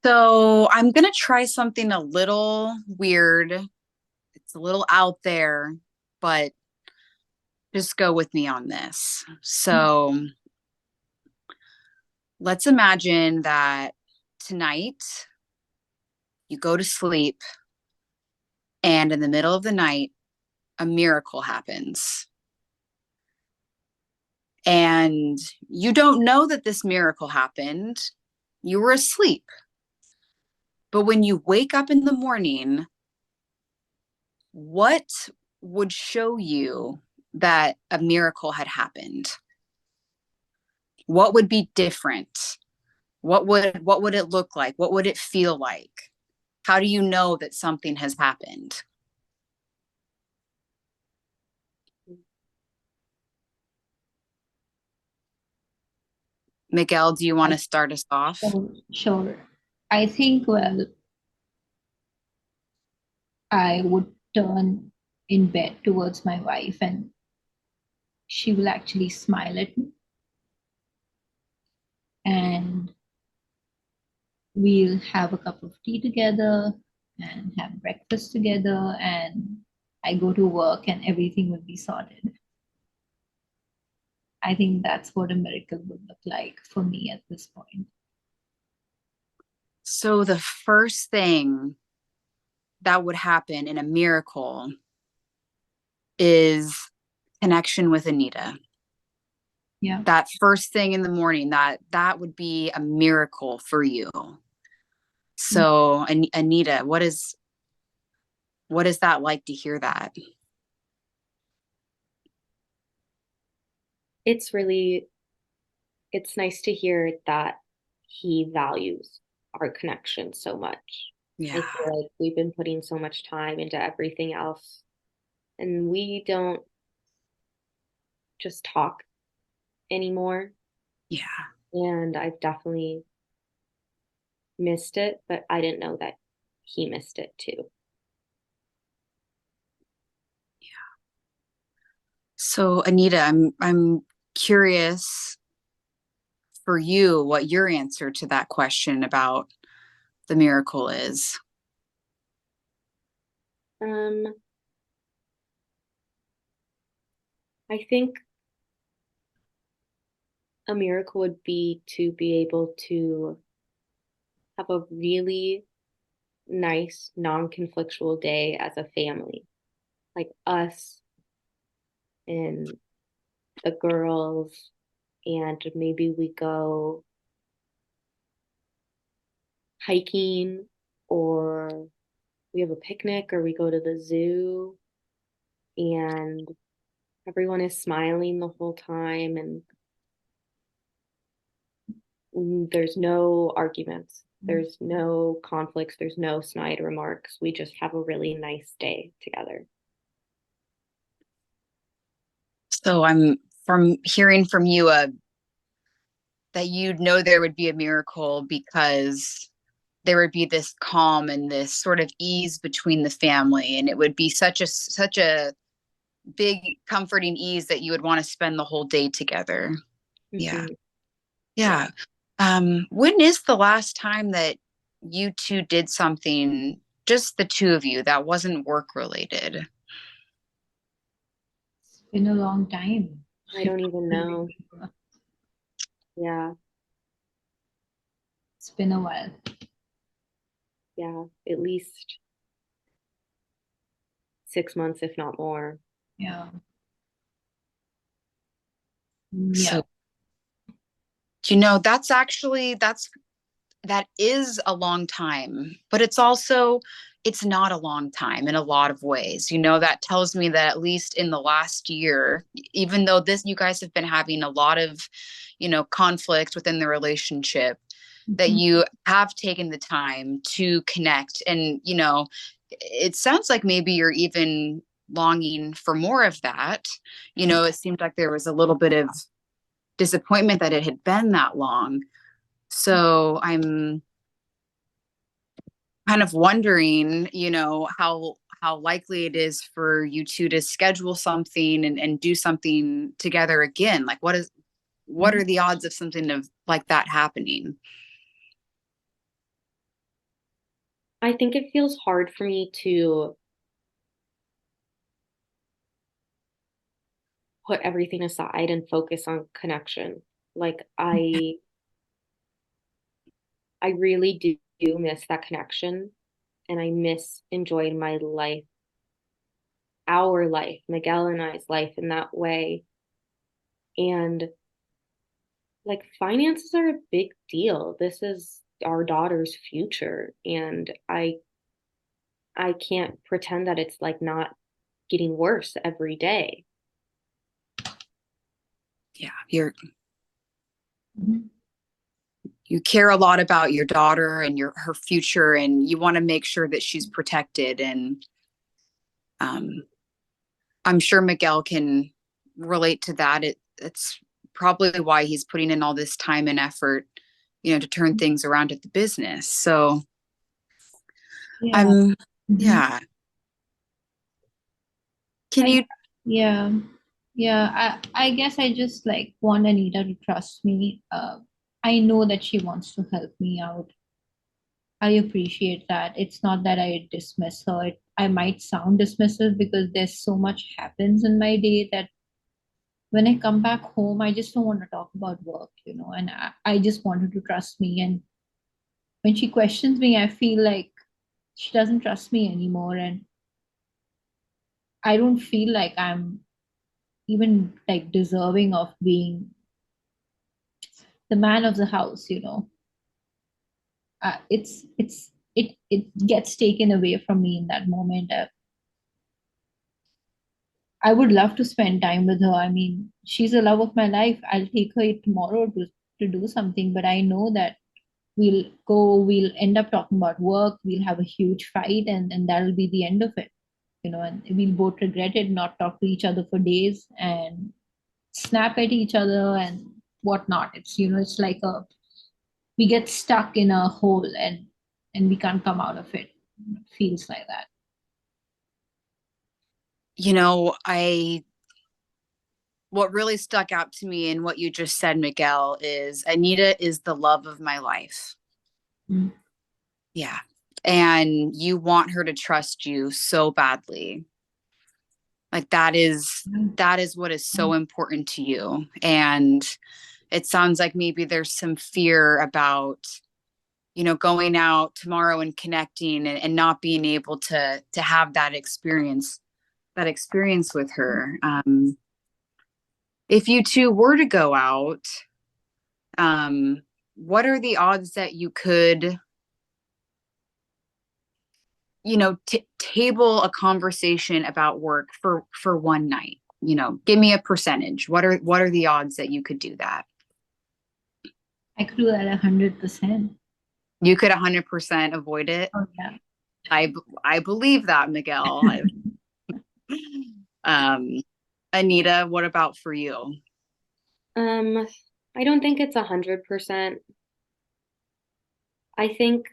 So I'm gonna try something a little weird. It's a little out there, but just go with me on this. So let's imagine that tonight you go to sleep and in the middle of the night, a miracle happens. And you don't know that this miracle happened. You were asleep. But when you wake up in the morning, what would show you that a miracle had happened? What would be different? What would it look like? What would it feel like? How do you know that something has happened? Miguel, do you want I to start us off? sure. I think, well, I would turn in bed towards my wife and she will actually smile at me and we'll have a cup of tea together and have breakfast together and I go to work and everything will be sorted. I think that's what a miracle would look like for me at this point. So the first thing that would happen in a miracle is connection with Anita. Yeah. That first thing in the morning, that would be a miracle for you. So Anita, what is that like to hear that? It's really it's nice to hear that he values our connection so much. I Yeah. feel like we've been putting so much time into everything else and we don't just talk anymore. Yeah. And I've definitely missed it, but I didn't know that he missed it too. So Anita, I'm curious for you what your answer to that question about the miracle is. Um, I think a miracle would be to be able to have a really nice, non-conflictual day as a family. Like us and the girls, and maybe we go hiking or we have a picnic or we go to the zoo and everyone is smiling the whole time and there's no arguments. There's no conflicts. There's no snide remarks. We just have a really nice day together. So I'm from hearing from you that you'd know there would be a miracle because there would be this calm and this sort of ease between the family, and it would be such a big comforting ease that you would want to spend the whole day together. Yeah. Mhm. Yeah. Yeah. When is the last time that you two did something, just the two of you, that wasn't work related? It's been a long time. I don't even know. Yeah. It's been a while. Yeah. At least 6 months, if not more. Yeah. So, Yeah. that is a long time, but it's not a long time in a lot of ways. That tells me that at least in the last year, even though this you guys have been having a lot of, conflict within the relationship, that Mhm. you have taken the time to connect. And, it sounds like maybe you're even longing for more of that. It seemed like there was a little bit of disappointment that it had been that long. So I'm kind of wondering, how likely it is for you two to schedule something and do something together again. Like what are the odds of something of like that happening? I think it feels hard for me to put everything aside and focus on connection. Like I really do miss that connection, and I miss enjoying my life, our life, Miguel and I's life in that way. And like finances are a big deal. This is our daughter's future, and I can't pretend that it's like not getting worse every day. Yeah, Mhm. you care a lot about your daughter and her future, and you want to make sure that she's protected. And um, I'm sure Miguel can relate to that. It's probably why he's putting in all this time and effort, to turn things around at the business. So Yeah. I'm, Mhm. yeah. Can I you, Yeah. Yeah, I guess I just like want Anita to trust me. I know that she wants to help me out. I appreciate that. It's not that I dismiss her. I might sound dismissive because there's so much happens in my day that when I come back home, I just don't want to talk about work, and I just want her to trust me. And when she questions me, I feel like she doesn't trust me anymore. And I don't feel like I'm even like deserving of being the man of the house. It gets taken away from me in that moment. I would love to spend time with her. I mean, she's the love of my life. I'll take her tomorrow to do something, but I know that we'll end up talking about work, we'll have a huge fight, and that'll be the end of it. And we'll both regret it, not talk to each other for days and snap at each other and whatnot. It's like we get stuck in a hole and we can't come out of it. It feels like that. I what really stuck out to me in what you just said, Miguel, is Anita is the love of my life. Mm. Yeah. And you want her to trust you so badly. Like that is what is so important to you. And it sounds like maybe there's some fear about, going out tomorrow and connecting and not being able to have that experience with her. If you two were to go out, um, what are the odds that you could, table a conversation about work for one night? Give me a percentage. What are the odds that you could do that? I could do that 100%. You could 100% avoid it. Oh yeah. I believe that, Miguel. Um, Anita, what about for you? Um, I don't think it's 100%. I think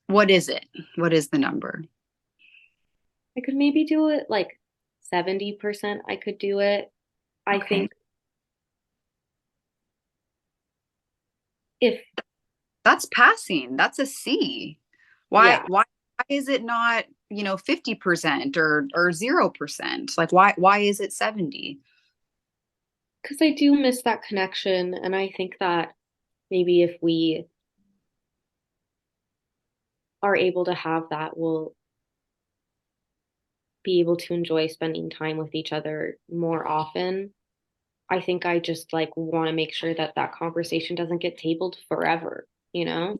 What is it? What is the number? I could maybe do it like 70%. I could do it. I Okay. think if, That's passing. That's a C. Why yeah, why why is it not, 50% or 0%? Like why is it 70? because I do miss that connection. And I think that maybe if we are able to have that, we'll be able to enjoy spending time with each other more often. I think I just like want to make sure that that conversation doesn't get tabled forever, you know?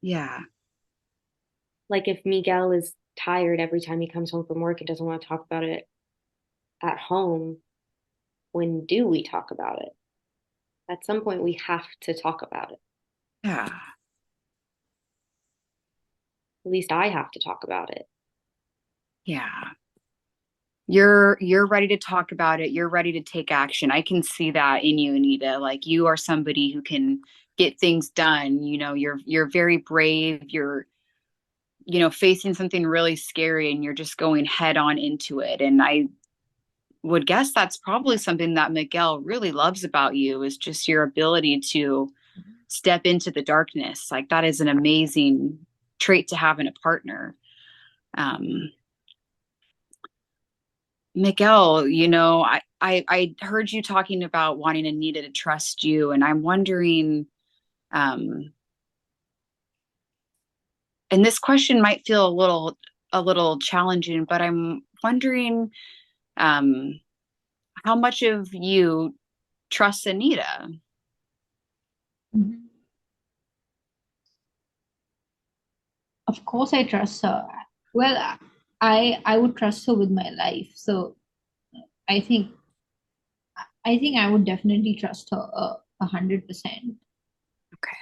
Yeah. Like if Miguel is tired every time he comes home from work and doesn't want to talk about it at home, when do we talk about it? At some point, we have to talk about it. Yeah. At least I have to talk about it. Yeah. You're ready to talk about it. You're ready to take action. I can see that in you, Anita. Like you are somebody who can get things done. You're very brave. You're, facing something really scary and you're just going head on into it. And I would guess that's probably something that Miguel really loves about you is just your ability to step into the darkness. Like that is an amazing trait to have in a partner. Um, Miguel, I heard you talking about wanting Anita to trust you, and I'm wondering, um, and this question might feel a little challenging, but I'm wondering, um, how much of you trusts Anita? Mhm. Of course, I trust her. Well, I would trust her with my life. So I think I think I would definitely trust her 100%. Okay.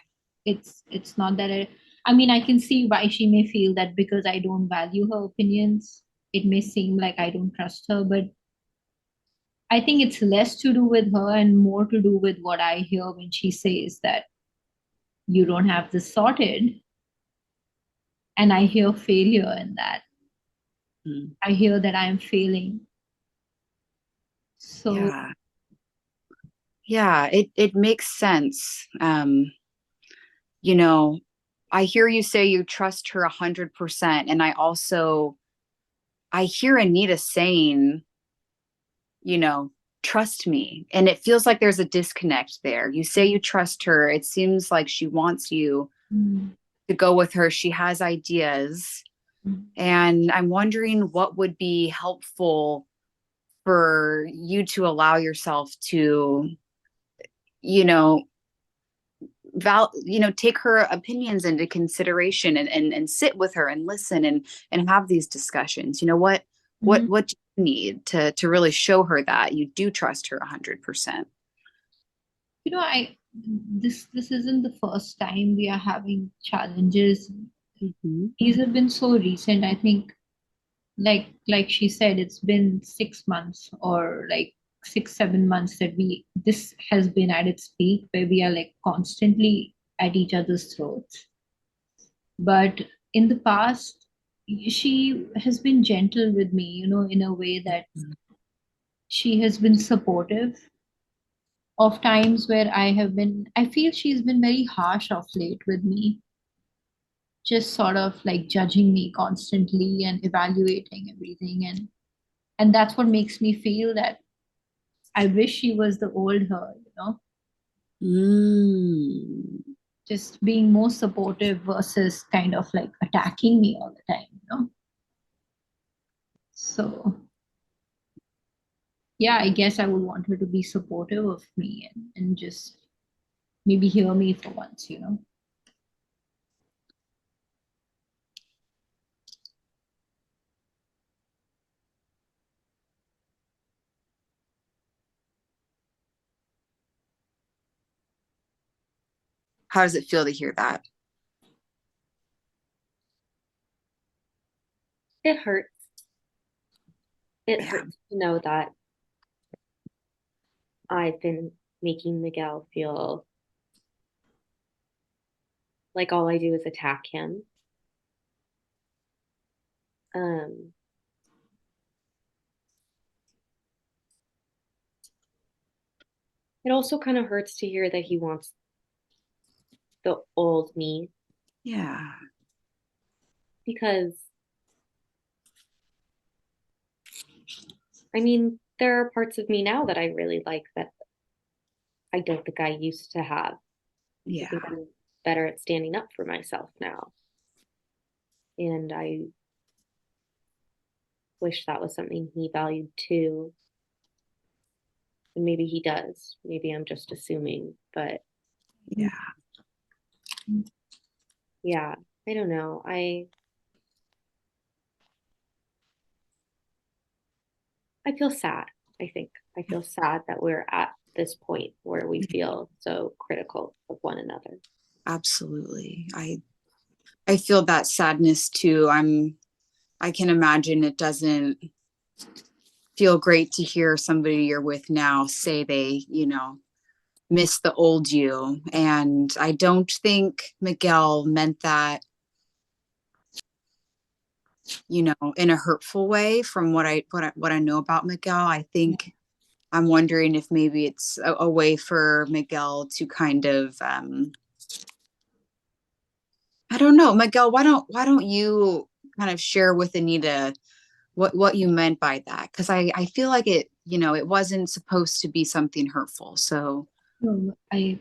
It's not that I mean, I can see why she may feel that because I don't value her opinions, it may seem like I don't trust her, but I think it's less to do with her and more to do with what I hear when she says that you don't have this sorted. And I hear failure in that. Mm. I hear that I am failing. So, Yeah. Yeah, it makes sense. You know, I hear you say you trust her 100%, and I hear Anita saying, you know, trust me. And it feels like there's a disconnect there. You say you trust her. It seems like she wants you mm, to go with her. She has ideas. mm, And I'm wondering what would be helpful for you to allow yourself to, you know, take her opinions into consideration and sit with her and listen and have these discussions. mm. What do you need to really show her that you do trust her 100%? I this isn't the first time we are having challenges. Hmm. These have been so recent. I think like she said, it's been 6 months or like 6 7 months that we this has been at its peak where we are like constantly at each other's throats. But in the past, she has been gentle with me, in a way that she has been supportive of times where I feel she's been very harsh of late with me, just sort of like judging me constantly and evaluating everything. And that's what makes me feel that I wish she was the old her, Mm. just being more supportive versus kind of like attacking me all the time. So yeah, I guess I would want her to be supportive of me and just maybe hear me for once. How does it feel to hear that? It hurts. It Yeah. hurts to know that I've been making Miguel feel like all I do is attack him. Um, it also kind of hurts to hear that he wants the old me Yeah. because I mean, there are parts of me now that I really like that I don't think I used to have. I Yeah. think I'm better at standing up for myself now. And I wish that was something he valued too. And maybe he does. Maybe I'm just assuming. But Yeah. yeah, I don't know. I feel sad, I think. I feel sad that we're at this point where we feel so critical of one another. Absolutely. I feel that sadness too. I can imagine it doesn't feel great to hear somebody you're with now say they, miss the old you. And I don't think Miguel meant that, in a hurtful way from what I know about Miguel. I think I'm wondering if maybe it's a way for Miguel to kind of I don't know, Miguel, why don't you kind of share with Anita what you meant by that? Because I feel like it, it wasn't supposed to be something hurtful. So No, I